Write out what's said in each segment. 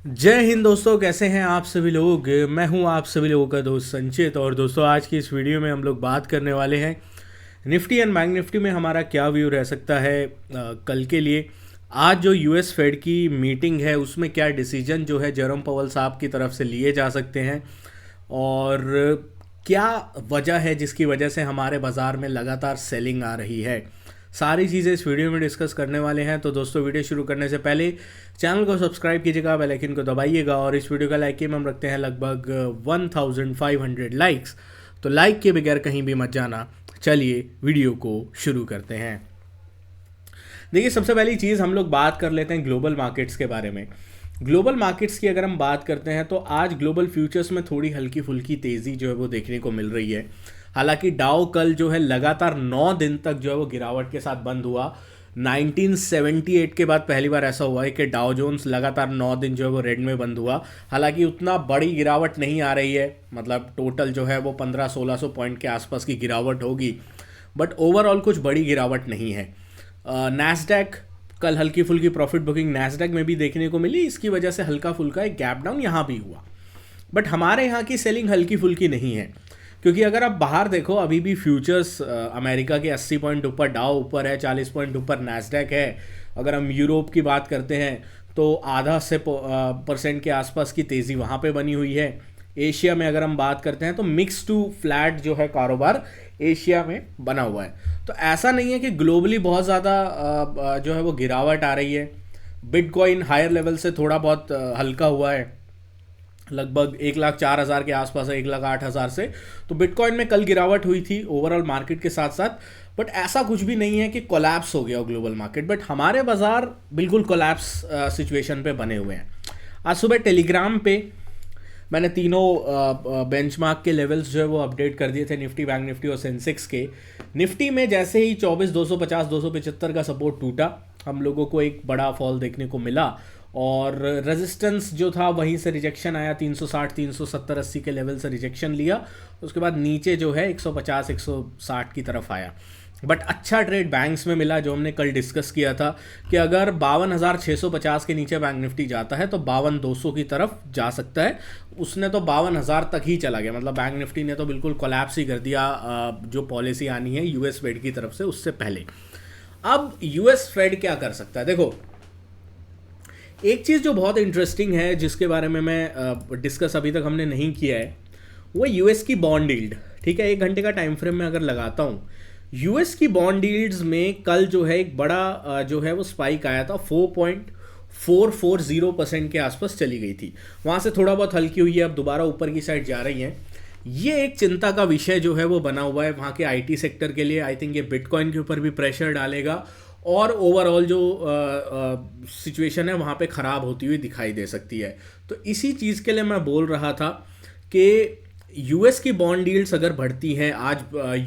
जय हिंद दोस्तों, कैसे हैं आप सभी लोग। मैं हूं आप सभी लोगों का दोस्त संचित। और दोस्तों, आज की इस वीडियो में हम लोग बात करने वाले हैं निफ्टी एंड बैंक निफ्टी में हमारा क्या व्यू रह सकता है कल के लिए। आज जो यूएस फेड की मीटिंग है उसमें क्या डिसीजन जो है जेरोम पवल साहब की तरफ से लिए जा सकते हैं, और क्या वजह है जिसकी वजह से हमारे बाज़ार में लगातार सेलिंग आ रही है। सारी चीज़ें इस वीडियो में डिस्कस करने वाले हैं। तो दोस्तों, वीडियो शुरू करने से पहले चैनल को सब्सक्राइब कीजिएगा, बेल आइकन को दबाइएगा, और इस वीडियो का लाइक की हम रखते हैं लगभग 1500 लाइक्स। तो लाइक के बगैर कहीं भी मत जाना। चलिए वीडियो को शुरू करते हैं। देखिए, सबसे पहली चीज़ हम लोग बात कर लेते हैं ग्लोबल मार्केट्स के बारे में। ग्लोबल मार्केट्स की अगर हम बात करते हैं तो आज ग्लोबल फ्यूचर्स में थोड़ी हल्की फुल्की तेज़ी जो है वो देखने को मिल रही है। हालांकि डाउ कल जो है लगातार 9 दिन तक जो है वो गिरावट के साथ बंद हुआ। 1978 के बाद पहली बार ऐसा हुआ है कि डाउ जोन्स लगातार 9 दिन जो है वो रेड में बंद हुआ। हालांकि उतना बड़ी गिरावट नहीं आ रही है, मतलब टोटल जो है वो 1500-1600 पॉइंट के आसपास की गिरावट होगी, बट ओवरऑल कुछ बड़ी गिरावट नहीं है। नैस्डैक कल हल्की फुल्की प्रॉफिट बुकिंग नैस्डैक में भी देखने को मिली। इसकी वजह से हल्का फुल्का एक गैप डाउन यहाँ भी हुआ, बट हमारे यहाँ की सेलिंग हल्की फुल्की नहीं है। क्योंकि अगर आप बाहर देखो, अभी भी फ्यूचर्स अमेरिका के 80 पॉइंट ऊपर डाउ ऊपर है, 40 पॉइंट ऊपर नैस्डैक है। अगर हम यूरोप की बात करते हैं तो आधा से परसेंट के आसपास की तेज़ी वहाँ पे बनी हुई है। एशिया में अगर हम बात करते हैं तो मिक्स टू फ्लैट जो है कारोबार एशिया में बना हुआ है। तो ऐसा नहीं है कि ग्लोबली बहुत ज़्यादा जो है वो गिरावट आ रही है। बिटकॉइन हायर लेवल से थोड़ा बहुत हल्का हुआ है, लगभग 1,04,000 के आसपास है, 1,08,000 से। तो बिटकॉइन में कल गिरावट हुई थी ओवरऑल मार्केट के साथ साथ, बट ऐसा कुछ भी नहीं है कि कोलैप्स हो गया हो ग्लोबल मार्केट। बट हमारे बाजार बिल्कुल कोलैप्स सिचुएशन पे बने हुए हैं। आज सुबह टेलीग्राम पे मैंने तीनों बेंचमार्क के लेवल्स जो है वो अपडेट कर दिए थे, निफ्टी बैंक निफ्टी और सेंसेक्स के। निफ्टी में जैसे ही 24,250 275 का सपोर्ट टूटा, हम लोगों को एक बड़ा फॉल देखने को मिला, और रेजिस्टेंस जो था वहीं से रिजेक्शन आया। 360 370 80 के लेवल से रिजेक्शन लिया, उसके बाद नीचे जो है 150 160 की तरफ आया। बट अच्छा ट्रेड बैंक्स में मिला, जो हमने कल डिस्कस किया था कि अगर 52,650 के नीचे बैंक निफ्टी जाता है तो 52,200 की तरफ जा सकता है। उसने तो 52,000 तक ही चला गया, मतलब बैंक निफ्टी ने तो बिल्कुल कोलैप्स ही कर दिया जो पॉलिसी आनी है यूएस फेड की तरफ से उससे पहले। अब यूएस फेड क्या कर सकता है? देखो, एक चीज़ जो बहुत इंटरेस्टिंग है जिसके बारे में मैं डिस्कस अभी तक हमने नहीं किया है, वो यूएस की बॉन्ड यील्ड। ठीक है, 1 घंटे का टाइम फ्रेम में अगर लगाता हूँ, यूएस की बॉन्ड यील्ड्स में कल जो है एक बड़ा जो है वो स्पाइक आया था। 4.440% के आसपास चली गई थी, वहाँ से थोड़ा बहुत हल्की हुई है, अब दोबारा ऊपर की साइड जा रही है। ये एक चिंता का विषय जो है वो बना हुआ है वहाँ के आईटी सेक्टर के लिए। आई थिंक ये बिटकॉइन के ऊपर भी प्रेशर डालेगा, और ओवरऑल जो सिचुएशन है वहाँ पे ख़राब होती हुई दिखाई दे सकती है। तो इसी चीज़ के लिए मैं बोल रहा था कि यूएस की बॉन्ड डील्स अगर बढ़ती हैं आज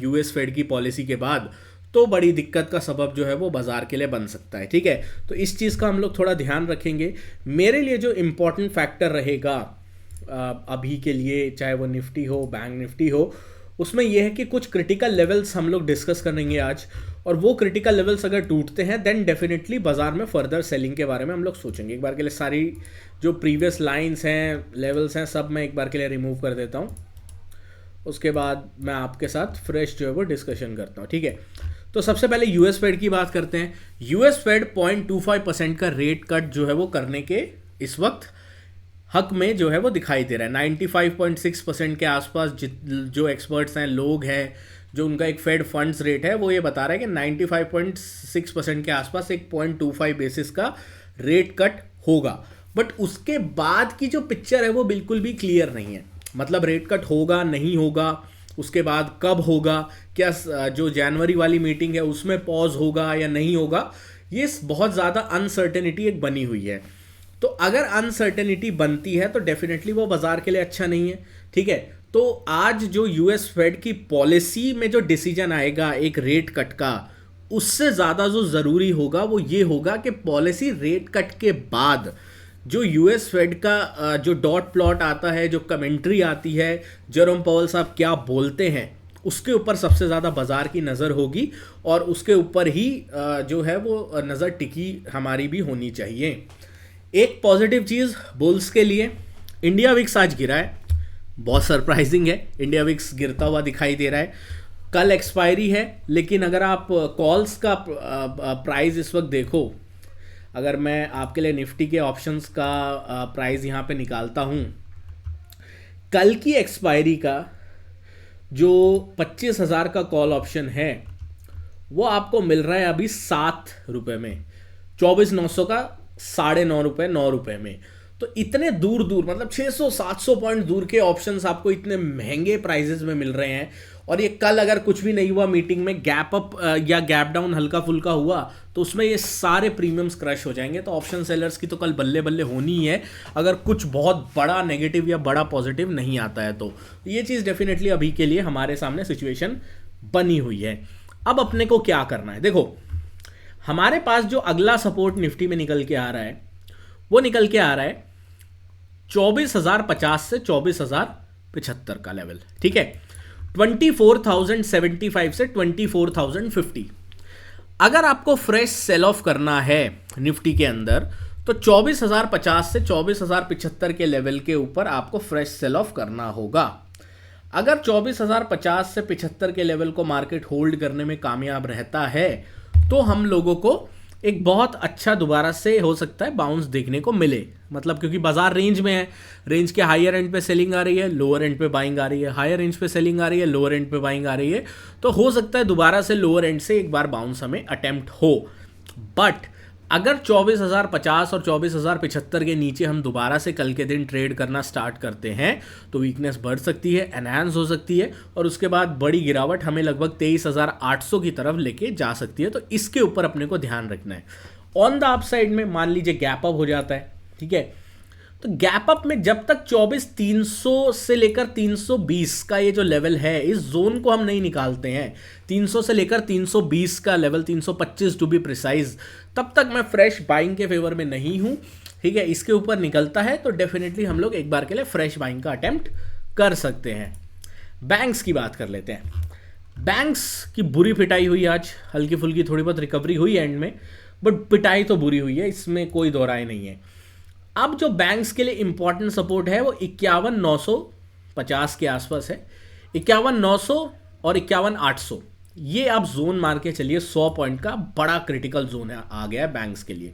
यूएस फेड की पॉलिसी के बाद, तो बड़ी दिक्कत का सबब जो है वो बाज़ार के लिए बन सकता है। ठीक है, तो इस चीज़ का हम लोग थोड़ा ध्यान रखेंगे। मेरे लिए जो इम्पोर्टेंट फैक्टर रहेगा अभी के लिए, चाहे वो निफ्टी हो बैंक निफ्टी हो, उसमें यह है कि कुछ क्रिटिकल लेवल्स हम लोग डिस्कस करेंगे आज, और वो क्रिटिकल लेवल्स अगर टूटते हैं देन डेफिनेटली बाजार में फर्दर सेलिंग के बारे में हम लोग सोचेंगे। एक बार के लिए सारी जो प्रीवियस लाइंस हैं, लेवल्स हैं, सब मैं एक बार के लिए रिमूव कर देता हूँ। उसके बाद मैं आपके साथ फ्रेश जो है वो डिस्कशन करता हूँ। ठीक है, तो सबसे पहले यूएस फेड की बात करते हैं। यूएस फेड 0.25% का रेट कट जो है वो करने के इस वक्त हक में जो है वो दिखाई दे रहा है। 95.6% के आसपास जो एक्सपर्ट्स हैं, लोग हैं, जो उनका एक फेड फंड्स रेट है वो ये बता रहा है कि 95.6% के आसपास एक 0.25 बेसिस का रेट कट होगा। बट उसके बाद की जो पिक्चर है वो बिल्कुल भी क्लियर नहीं है। मतलब रेट कट होगा नहीं होगा, उसके बाद कब होगा, क्या जो जनवरी वाली मीटिंग है उसमें पॉज होगा या नहीं होगा, ये बहुत ज़्यादा अनसर्टेनिटी एक बनी हुई है। तो अगर अनसर्टेनिटी बनती है तो डेफिनेटली वो बाजार के लिए अच्छा नहीं है। ठीक है, तो आज जो यूएस फेड की पॉलिसी में जो डिसीजन आएगा एक रेट कट का, उससे ज़्यादा जो ज़रूरी होगा वो ये होगा कि पॉलिसी रेट कट के बाद जो यूएस फेड का जो डॉट प्लॉट आता है, जो कमेंट्री आती है, जेरोम पॉवेल साहब क्या बोलते हैं, उसके ऊपर सबसे ज़्यादा बाजार की नज़र होगी, और उसके ऊपर ही जो है वो नज़र टिकी हमारी भी होनी चाहिए। एक पॉजिटिव चीज़ बुल्स के लिए, इंडिया विक्स आज गिरा है, बहुत सरप्राइजिंग है, इंडिया विक्स गिरता हुआ दिखाई दे रहा है। कल एक्सपायरी है, लेकिन अगर आप कॉल्स का प्राइस इस वक्त देखो, अगर मैं आपके लिए निफ्टी के ऑप्शंस का प्राइस यहाँ पे निकालता हूँ, कल की एक्सपायरी का जो 25,000 का कॉल ऑप्शन है वो आपको मिल रहा है अभी 7 रुपये में, 24,900 का 9.5 रुपये, 9 रुपये में। तो इतने दूर दूर, मतलब 600-700 पॉइंट दूर के ऑप्शंस आपको इतने महंगे प्राइजेस में मिल रहे हैं। और ये कल अगर कुछ भी नहीं हुआ मीटिंग में, गैप अप या गैप डाउन हल्का फुल्का हुआ, तो उसमें ये सारे प्रीमियम्स क्रश हो जाएंगे। तो ऑप्शन सेलर्स की तो कल बल्ले बल्ले होनी ही है, अगर कुछ बहुत बड़ा नेगेटिव या बड़ा पॉजिटिव नहीं आता है। तो ये चीज़ डेफिनेटली अभी के लिए हमारे सामने सिचुएशन बनी हुई है। अब अपने को क्या करना है, देखो हमारे पास जो अगला सपोर्ट निफ्टी में निकल के आ रहा है वो निकल के आ रहा है 24,050 से 24,075 का लेवल, ठीक है। 24,075 से 24,050। अगर आपको फ्रेश सेल ऑफ करना है निफ्टी के अंदर, तो 24,050 से 24,075 के लेवल के ऊपर आपको फ्रेश सेल ऑफ करना होगा। अगर 24,050 से 75 के लेवल को मार्केट होल्ड करने में कामयाब रहता है, तो हम लोगों को एक बहुत अच्छा दोबारा से हो सकता है बाउंस देखने को मिले। मतलब क्योंकि बाजार रेंज में है, रेंज के हायर एंड पे सेलिंग आ रही है, लोअर एंड पे बाइंग आ रही है, हायर रेंज पे सेलिंग आ रही है, लोअर एंड पे बाइंग आ रही है। तो हो सकता है दोबारा से लोअर एंड से एक बार बाउंस हमें अटेम्प्ट हो। बट अगर 24,050 और 24,075 के नीचे हम दोबारा से कल के दिन ट्रेड करना स्टार्ट करते हैं, तो वीकनेस बढ़ सकती है, एनहांस हो सकती है, और उसके बाद बड़ी गिरावट हमें लगभग 23,800 की तरफ लेके जा सकती है। तो इसके ऊपर अपने को ध्यान रखना है। ऑन द अप साइड में मान लीजिए गैप अप हो जाता है, ठीक है, तो गैप अप में जब तक 24,300 से लेकर 320 का ये जो लेवल है, इस जोन को हम नहीं निकालते हैं, 300 से लेकर 320 का लेवल, 325 टू बी प्रिसाइज, तब तक मैं फ्रेश बाइंग के फेवर में नहीं हूं, ठीक है। इसके ऊपर निकलता है तो डेफिनेटली हम लोग एक बार के लिए फ्रेश बाइंग का अटेम्प्ट कर सकते हैं। बैंक्स की बात कर लेते हैं। बैंक्स की बुरी पिटाई हुई आज, हल्की फुल्की थोड़ी बहुत रिकवरी हुई एंड में, बट पिटाई तो बुरी हुई है, इसमें कोई दो राय नहीं है। अब जो बैंक्स के लिए इंपॉर्टेंट सपोर्ट है वो 51,950 के आसपास है, 51,900 और 51,800, ये आप जोन मार के चलिए। 100 पॉइंट का बड़ा क्रिटिकल जोन है, आ गया है बैंक्स के लिए,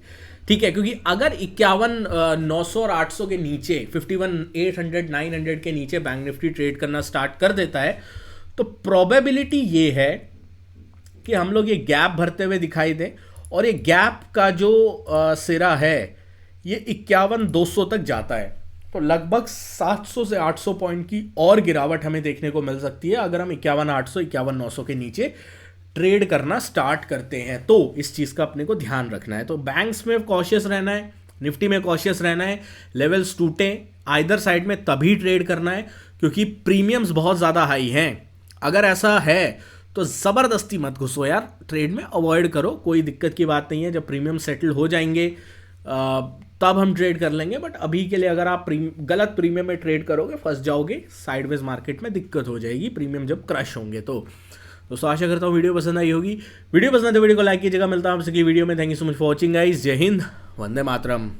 ठीक है। क्योंकि अगर 51,900 और 800 के नीचे, 51,800 900 के नीचे बैंक निफ्टी ट्रेड करना स्टार्ट कर देता है, तो प्रोबेबिलिटी ये है कि हम लोग ये गैप भरते हुए दिखाई दे, और ये गैप का जो सिरा है ये 51,200 तक जाता है। तो लगभग 700 से 800 पॉइंट की और गिरावट हमें देखने को मिल सकती है अगर हम 51,800 51,900 के नीचे ट्रेड करना स्टार्ट करते हैं। तो इस चीज़ का अपने को ध्यान रखना है। तो बैंक्स में कॉशियस रहना है, निफ्टी में कॉशियस रहना है। लेवल्स टूटे आइदर साइड में तभी ट्रेड करना है, क्योंकि प्रीमियम्स बहुत ज़्यादा हाई हैं। अगर ऐसा है तो ज़बरदस्ती मत घुसो यार, ट्रेड में अवॉइड करो, कोई दिक्कत की बात नहीं है। जब प्रीमियम सेटल हो जाएंगे तब हम ट्रेड कर लेंगे, बट अभी के लिए अगर आप गलत प्रीमियम में ट्रेड करोगे फंस जाओगे, साइडवेज मार्केट में दिक्कत हो जाएगी प्रीमियम जब क्रश होंगे। तो दोस्तों आशा करता हूँ वीडियो पसंद आई होगी। वीडियो पसंद है तो वीडियो को लाइक कीजिएगा। मिलता हूँ आपसे की वीडियो में। Thank you so much for watching guys. जय हिंद, वंदे मातरम।